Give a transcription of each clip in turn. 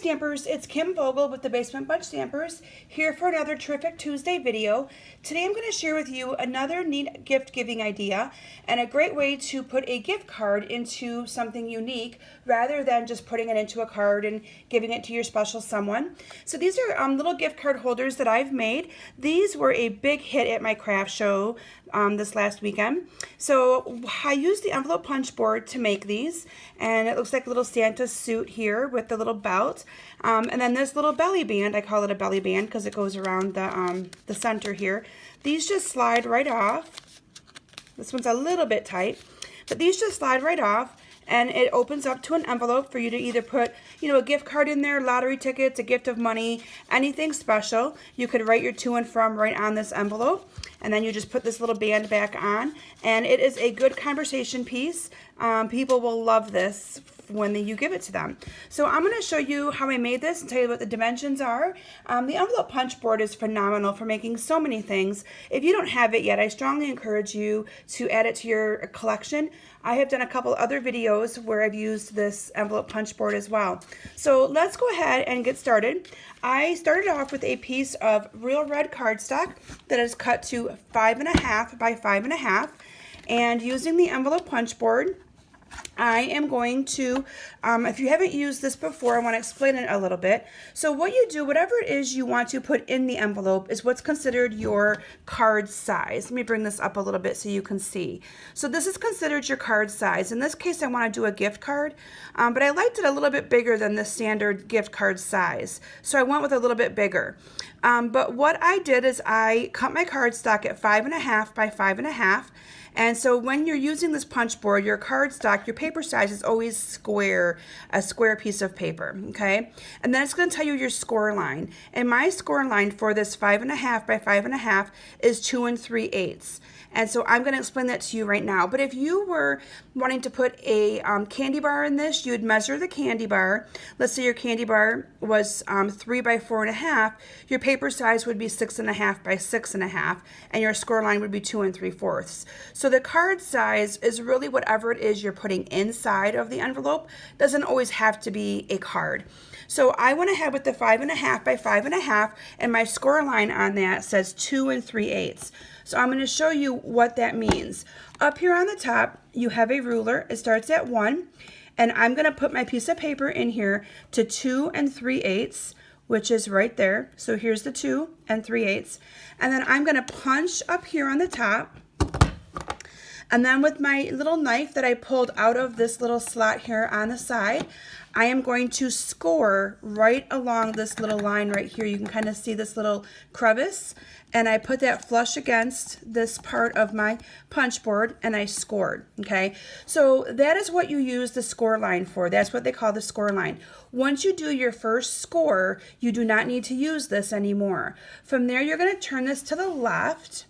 Stampers, it's Kim Vogel with the Basement Bunch Stampers, here for another terrific Tuesday video. Today I'm going to share with you another neat gift giving idea and a great way to put a gift card into something unique rather than just putting it into a card and giving it to your special someone. So these are little gift card holders that I've made. These were a big hit at my craft show this last weekend. So I used the envelope punch board to make these, and it looks like a little Santa suit here with the little belt, and then this little belly band. I call it a belly band because it goes around the center here. These just slide right off. This one's a little bit tight, but these just slide right off, and it opens up to an envelope for you to either put, a gift card in there, lottery tickets, a gift of money, anything special. You could write your to and from right on this envelope, and then you just put this little band back on, and it is a good conversation piece. People will love this when you give it to them. So I'm going to show you how I made this and tell you what the dimensions are. The envelope punch board is phenomenal for making so many things. If you don't have it yet, I strongly encourage you to add it to your collection. I have done a couple other videos where I've used this envelope punch board as well. So let's go ahead and get started. I started off with a piece of real red cardstock that is cut to 5.5 by 5.5, and using the envelope punch board, I am going to, if you haven't used this before, I want to explain it a little bit. So what you do, whatever it is you want to put in the envelope is what's considered your card size. Let me bring this up a little bit so you can see. So this is considered your card size. In this case, I want to do a gift card, but I liked it a little bit bigger than the standard gift card size. So I went with a little bit bigger. But what I did is I cut my cardstock at 5.5 by 5.5. And so when you're using this punch board, your cardstock, your paper size is always square, a square piece of paper, okay? And then it's going to tell you your score line. And my score line for this 5.5 by 5.5 is 2 3/8. And so I'm going to explain that to you right now. But if you were wanting to put a candy bar in this, you'd measure the candy bar. Let's say your candy bar was 3 by 4.5. Your paper size would be 6.5 by 6.5, and your score line would be 2 3/4. So the card size is really whatever it is you're putting inside of the envelope. Doesn't always have to be a card. So I went ahead with the 5.5 by 5.5, and my score line on that says 2 3/8. So I'm going to show you what that means. Up here on the top, you have a ruler. It starts at 1, and I'm going to put my piece of paper in here to 2 3/8, which is right there. So here's the 2 3/8, and then I'm going to punch up here on the top. And then with my little knife that I pulled out of this little slot here on the side, I am going to score right along this little line right here. You can kind of see this little crevice, and I put that flush against this part of my punch board, and I scored, okay? So that is what you use the score line for. That's what they call the score line. Once you do your first score, you do not need to use this anymore. From there, you're going to turn this to the left,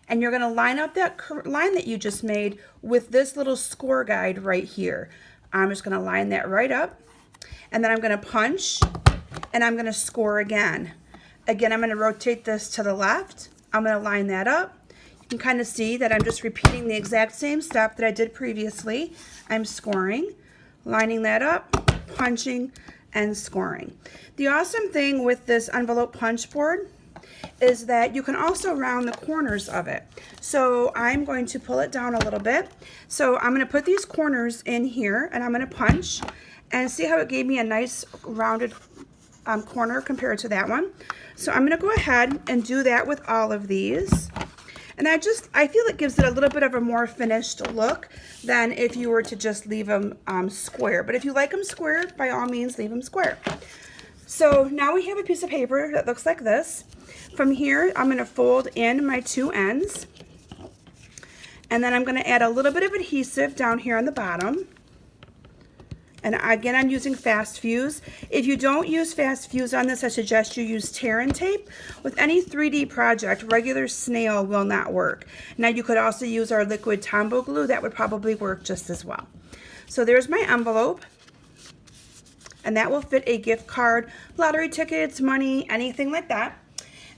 and you're going to line up that line that you just made with this little score guide right here. I'm just going to line that right up, and then I'm going to punch, and I'm going to score again. Again, I'm going to rotate this to the left. I'm going to line that up. You can kind of see that I'm just repeating the exact same step that I did previously. I'm scoring, lining that up, punching, and scoring. The awesome thing with this envelope punch board is that you can also round the corners of it. So I'm going to pull it down a little bit. So I'm going to put these corners in here, and I'm going to punch, and see how it gave me a nice rounded corner compared to that one. So I'm going to go ahead and do that with all of these. And I feel it gives it a little bit of a more finished look than if you were to just leave them square. But if you like them square, by all means, leave them square. So now we have a piece of paper that looks like this. From here, I'm going to fold in my 2 ends, and then I'm going to add a little bit of adhesive down here on the bottom. And again, I'm using fast fuse. If you don't use fast fuse on this, I suggest you use tear and tape. With any 3D project, regular snail will not work. Now you could also use our liquid Tombow glue. That would probably work just as well. So there's my envelope, and that will fit a gift card, lottery tickets, money, anything like that.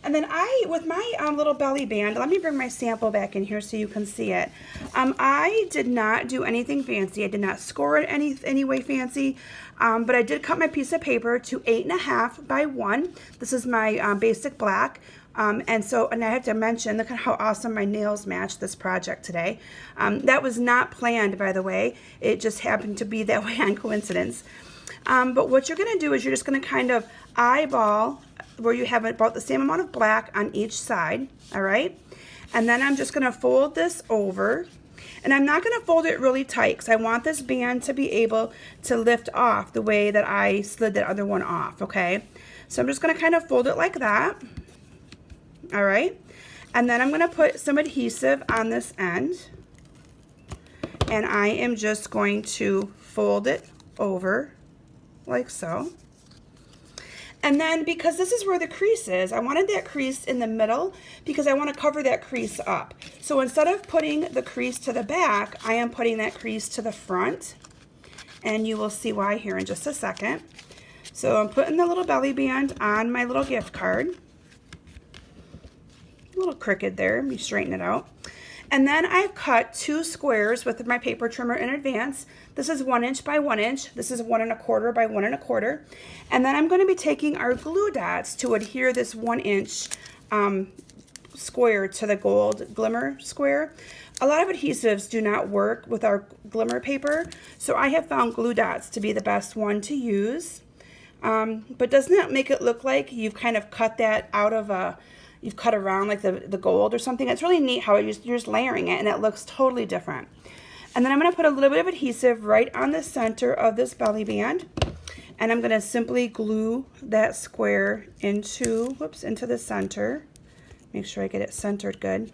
And then with my little belly band, let me bring my sample back in here so you can see it. I did not do anything fancy. I did not score it any way fancy, but I did cut my piece of paper to 8.5 by 1. This is my basic black. And I have to mention, look at how awesome my nails match this project today. That was not planned, by the way. It just happened to be that way on coincidence. But what you're going to do is you're just going to kind of eyeball where you have about the same amount of black on each side, all right? And then I'm just going to fold this over. And I'm not going to fold it really tight because I want this band to be able to lift off the way that I slid that other one off, okay? So I'm just going to kind of fold it like that. All right, and then I'm going to put some adhesive on this end, and I am just going to fold it over like so. And then because this is where the crease is, I wanted that crease in the middle because I want to cover that crease up. So instead of putting the crease to the back, I am putting that crease to the front, and you will see why here in just a second. So I'm putting the little belly band on my little gift card. A little crooked there, let me straighten it out. And then I've cut 2 squares with my paper trimmer in advance. This is 1 inch by 1 inch. This is 1 1/4 by 1 1/4. And then I'm going to be taking our glue dots to adhere this 1 inch square to the gold glimmer square. A lot of adhesives do not work with our glimmer paper, so I have found glue dots to be the best one to use. But doesn't that make it look like you've kind of cut that out of you've cut around like the gold or something? It's really neat how you're just layering it, and it looks totally different. And then I'm going to put a little bit of adhesive right on the center of this belly band, and I'm going to simply glue that square into the center. Make sure I get it centered good.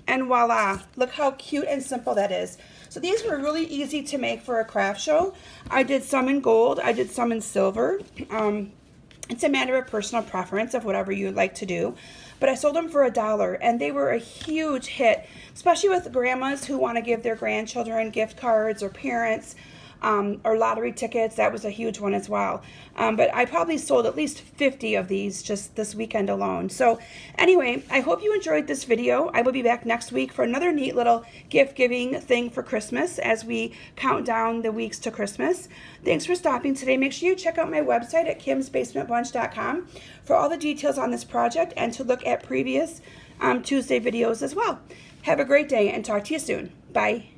And voila, look how cute and simple that is. So these were really easy to make for a craft show. I did some in gold, I did some in silver. It's a matter of personal preference of whatever you'd like to do. But I sold them for $1, and they were a huge hit, especially with grandmas who want to give their grandchildren gift cards, or parents, or lottery tickets. That was a huge one as well. But I probably sold at least 50 of these just this weekend alone. So anyway, I hope you enjoyed this video. I will be back next week for another neat little gift giving thing for Christmas as we count down the weeks to Christmas. Thanks for stopping today. Make sure you check out my website at kimsbasementbunch.com for all the details on this project and to look at previous Tuesday videos as well. Have a great day and talk to you soon. Bye.